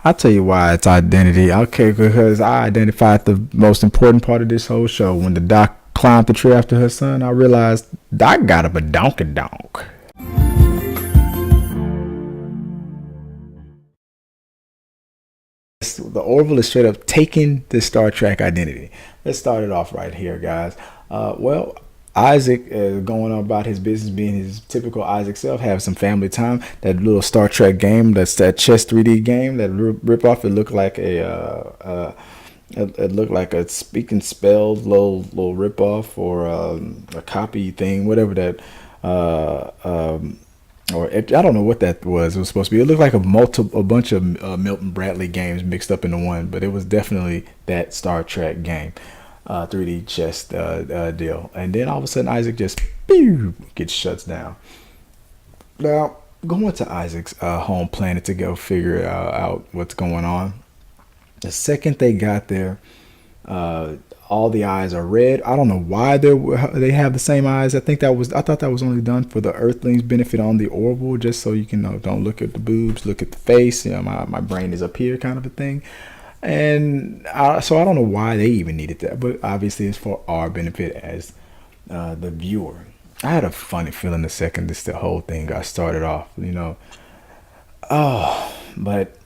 I'll tell you why it's identity. Okay, because I identified the most important part of this whole show. When the doc climbed the tree after her son, I realized Doc got a badonkadonk. The Orville is straight up taking the Star Trek identity. Let's start it off right here, guys. Well, Isaac going on about his business, being his typical Isaac self, have some family time. That little Star Trek game, that's that chess 3D game, that rip off. It looked like it looked like a speaking spells little rip off, or a copy thing, whatever that. Or I don't know what that was. It was supposed to be. It looked like a bunch of Milton Bradley games mixed up into one, but it was definitely that Star Trek game. 3D chess deal, and then all of a sudden Isaac just gets shuts down. Now going to Isaac's home planet to go figure out what's going on. The second they got there, all the eyes are red. I don't know why they have the same eyes. I thought that was only done for the Earthlings' benefit on the Orville, just so you can don't look at the boobs, look at the face. My brain is up here, kind of a thing. And so I don't know why they even needed that, but obviously it's for our benefit as the viewer. I had a funny feeling the second the whole thing got started off, but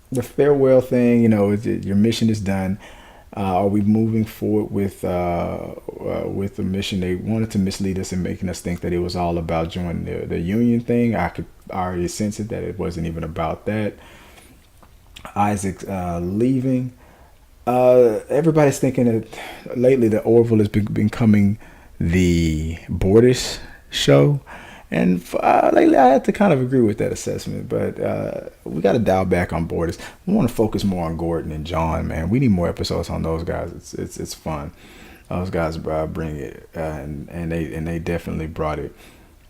the farewell thing, your mission is done. Are we moving forward with the mission? They wanted to mislead us and making us think that it was all about joining the Union thing. I already sense it, that it wasn't even about that. Isaac leaving. Everybody's thinking that lately the Orville has been becoming the Borgs show, and lately I had to kind of agree with that assessment. But we got to dial back on Borgs. We want to focus more on Gordon and John. Man, we need more episodes on those guys. It's fun. Those guys bring it, and they definitely brought it.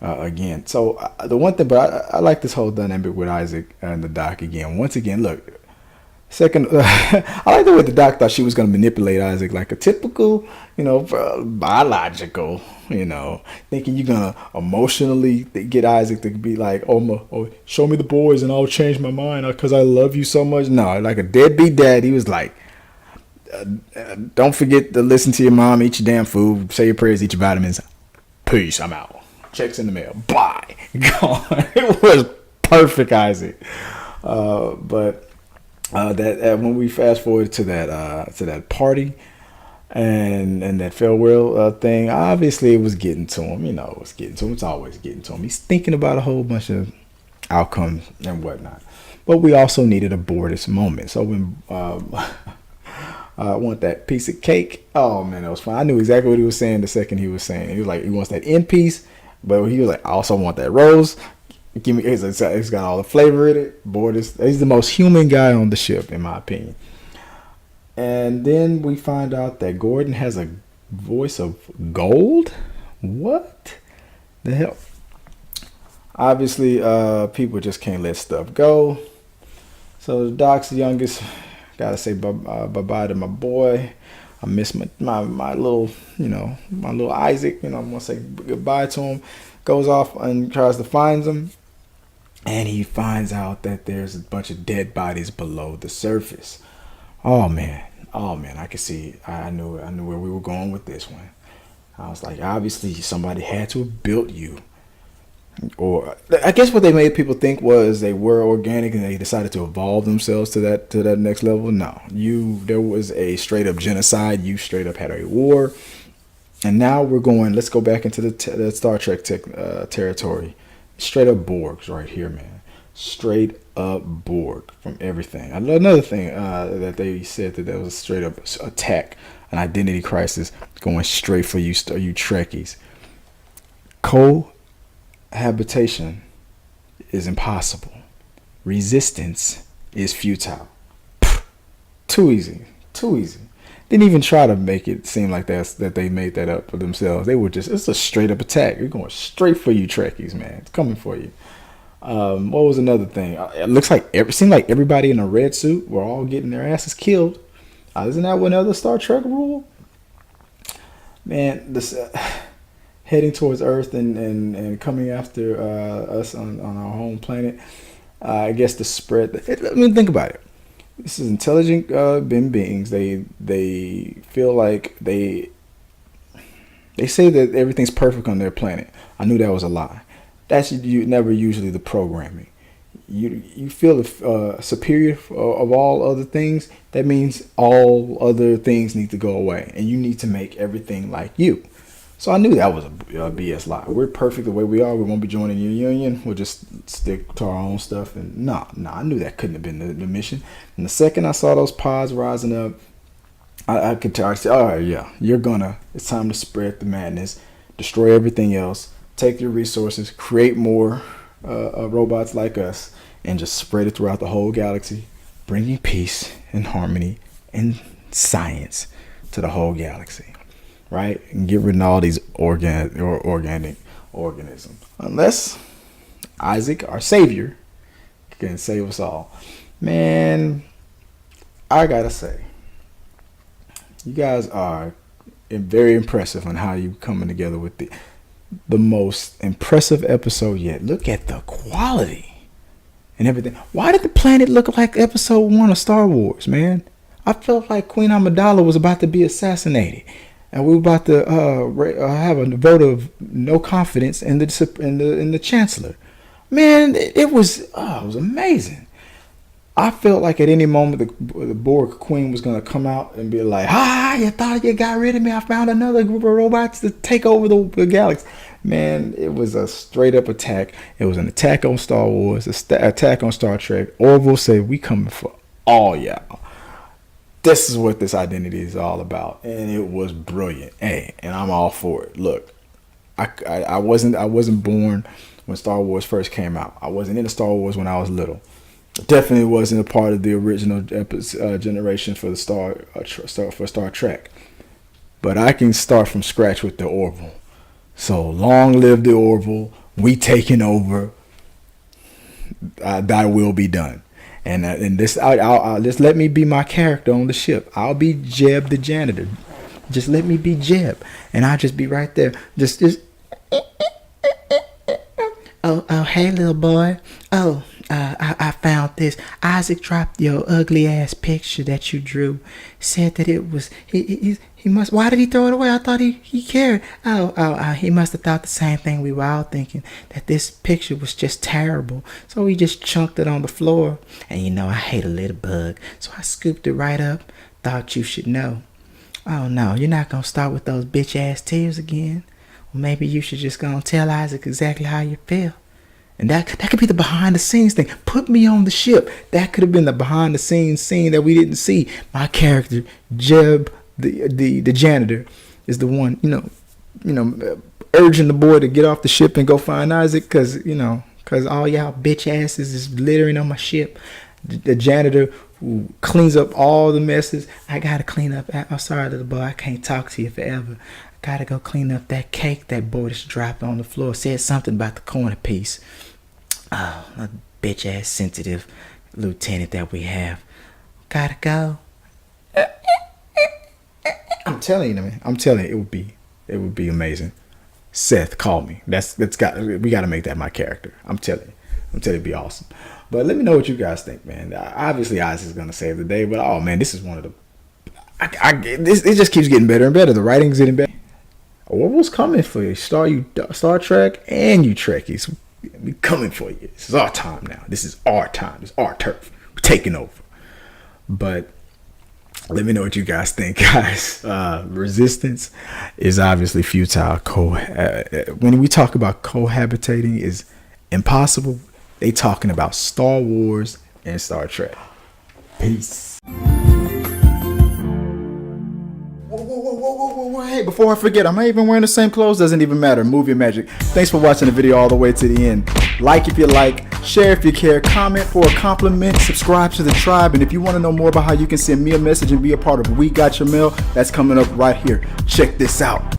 Again, so the one thing, but I like this whole dynamic with Isaac and the doc again. Once again, look. Second, I like the way the doc thought she was going to manipulate Isaac like a typical, biological, thinking you're going to emotionally get Isaac to be like, oh, show me the boys and I'll change my mind because I love you so much. No, like a deadbeat dad, he was like, don't forget to listen to your mom, eat your damn food, say your prayers, eat your vitamins. Peace, I'm out. Checks in the mail. Bye. Gone. It was perfect, Isaac. But when we fast forward to that party and that farewell thing, obviously it was getting to him. It was getting to him. It's always getting to him. He's thinking about a whole bunch of outcomes and whatnot. But we also needed a Borgs moment. So when I want that piece of cake. Oh man, that was fun. I knew exactly what he was saying the second he was saying it. He was like, he wants that end piece, but he was like, I also want that rose. Give me. It's got all the flavor in it. Borgs. He's the most human guy on the ship, in my opinion. And then we find out that Gordon has a voice of gold. What the hell? Obviously, people just can't let stuff go. So the doc's the youngest. Gotta say bye to my boy. I miss my little, my little Isaac. I'm gonna say goodbye to him. Goes off and tries to find him. And he finds out that there's a bunch of dead bodies below the surface. Oh man, I could see. I knew where we were going with this one. I was like, obviously somebody had to have built you. Or I guess what they made people think was they were organic and they decided to evolve themselves to that next level. No, there was a straight up genocide. You straight up had a war. And now let's go back into the Star Trek territory. Straight up Borgs right here, man. Straight up Borg from everything. Another thing that they said that there was a straight up attack, an identity crisis going straight for you Trekkies. Cohabitation is impossible. Resistance is futile. Too easy. Didn't even try to make it seem like that they made that up for themselves. They were it's a straight up attack. We're going straight for you Trekkies, man. It's coming for you. What was another thing? It seemed like everybody in a red suit were all getting their asses killed. Isn't that one other Star Trek rule? Man, this heading towards Earth and coming after us on our home planet. I guess the spread. Think about it. This is intelligent beings. They feel like they say that everything's perfect on their planet. I knew that was a lie. That's never usually the programming. You feel superior of all other things. That means all other things need to go away, and you need to make everything like you. So I knew that was a BS lie. We're perfect the way we are. We won't be joining your union. We'll just stick to our own stuff. And nah, I knew that couldn't have been the mission. And the second I saw those pods rising up, I could tell. I said, all right, yeah, it's time to spread the madness, destroy everything else, take your resources, create more robots like us, and just spread it throughout the whole galaxy, bringing peace and harmony and science to the whole galaxy. Right? And get rid of all these organic organisms. Unless Isaac, our savior, can save us all. Man, I gotta say, you guys are very impressive on how you coming together with the most impressive episode yet. Look at the quality and everything. Why did the planet look like episode 1 of Star Wars, man? I felt like Queen Amidala was about to be assassinated. And we were about to have a vote of no confidence in the chancellor. Man, it was amazing. I felt like at any moment the Borg queen was gonna come out and be like, you thought you got rid of me? I found another group of robots to take over the galaxy. Man, it was a straight up attack. It was an attack on Star Wars, attack on Star Trek. Orville said, "We coming for all y'all." This is what this identity is all about, and it was brilliant. Hey, and I'm all for it. Look, I wasn't born when Star Wars first came out. I wasn't into Star Wars when I was little. Definitely wasn't a part of the original generation for the Star Trek. But I can start from scratch with the Orville. So long live the Orville. We taking over. Thy will be done. And this, I'll just let me be my character on the ship. I'll be Jeb the janitor. Just let me be Jeb, and I'll just be right there. Just. Oh, hey, little boy. I found this. Isaac dropped your ugly ass picture that you drew. Said that it was he must. Why did he throw it away? I thought he cared. He must have thought the same thing we were all thinking, that this picture was just terrible. So he just chunked it on the floor. And I hate a little bug, so I scooped it right up. Thought you should know. Oh no, you're not gonna start with those bitch ass tears again. Well, maybe you should just go and tell Isaac exactly how you feel. And that could be the behind the scenes thing. Put me on the ship. That could have been the behind the scenes scene that we didn't see. My character, Jeb, the janitor, is the one, urging the boy to get off the ship and go find Isaac, because all y'all bitch asses is littering on my ship. The janitor who cleans up all the messes. I gotta clean up. I'm sorry, little boy. I can't talk to you forever. Gotta go clean up that cake that boy just dropped on the floor. Said something about the corner piece. Oh, a bitch ass sensitive lieutenant that we have. Gotta go. I'm telling you, man. It would be amazing. Seth, call me. We gotta make that my character. I'm telling you, it'd be awesome. But let me know what you guys think, man. Obviously, Isaac is gonna save the day, but oh man, this is one of the. It just keeps getting better and better. The writing's getting better. Orville's coming for you. Star Trek and you Trekkies. We coming for you. This is our time now. This is our time. This is our turf. We're taking over. But let me know what you guys think, guys. Resistance is obviously futile. When we talk about cohabitating is impossible, they talking about Star Wars and Star Trek. Peace. Whoa, hey, before I forget, I'm not even wearing the same clothes. Doesn't even matter. Movie magic. Thanks for watching the video all the way to the end. Like if you like, share if you care, comment for a compliment, subscribe to the tribe, and if you want to know more about how you can send me a message and be a part of We Got Your Mail, that's coming up right here. Check this out.